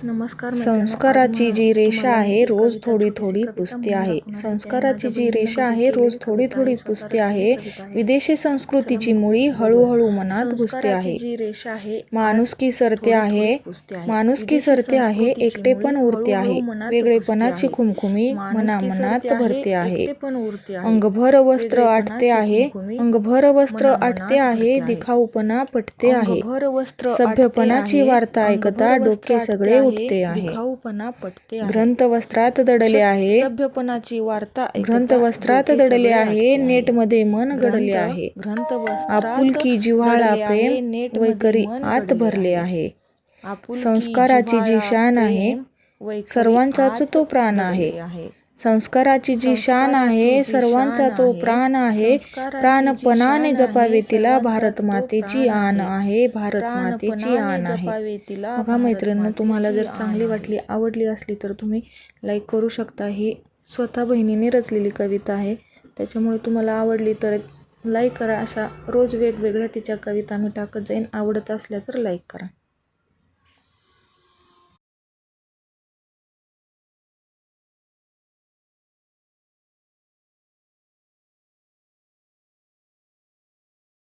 नमस्कार संस्काराची जी रेषा आहे रोज थोडी थोडी पुसते आहे. संस्काराची जी रेषा आहे रोज थोडी थोडी पुसते आहे. विदेशी संस्कृतीची मुळी हळूहळू मनात घुसते आहे. माणुसकी सरते आहे, माणुसकी सरते आहे, एकटेपण उरते आहे, वेगळेपणाची खुमखुमी मनामनात भरते आहे. अंगभर वस्त्र आटते आहे, अंगभर वस्त्र आटते आहे, दिखाऊपणा पटते आहे. सभ्यपणाची वार्ता ऐकता डोके सगळे उठते आहे. ग्रंथवस्त्रात दडले आहे, सभ्यपणाची वार्ता ग्रंथवस्त्रात दडले आहे, नेटमध्ये मन गडले आहे. आपुलकी, जिव्हाळा, प्रेम वैखरी आत भरले आहे. संस्काराची जी शान आहे सर्वांचाच तो प्राण आहे. संस्काराची जी शान आहे सर्वांचा तो प्राण आहे. प्राणपणाने जपावे तिला, भारत मातेची आण आहे, भारत मातेची आण आहे. बघा मैत्रिणींनो, तुम्हाला जर चांगली वाटली, आवडली असली तर तुम्ही लाईक करू शकता. ही स्वतः बहिणीने रचलेली कविता आहे, त्याच्यामुळे तुम्हाला आवडली तर लाईक करा. अशा रोज वेगवेगळ्या तिच्या कविता मी टाकत जाईन. आवडत असल्या तर लाईक करा.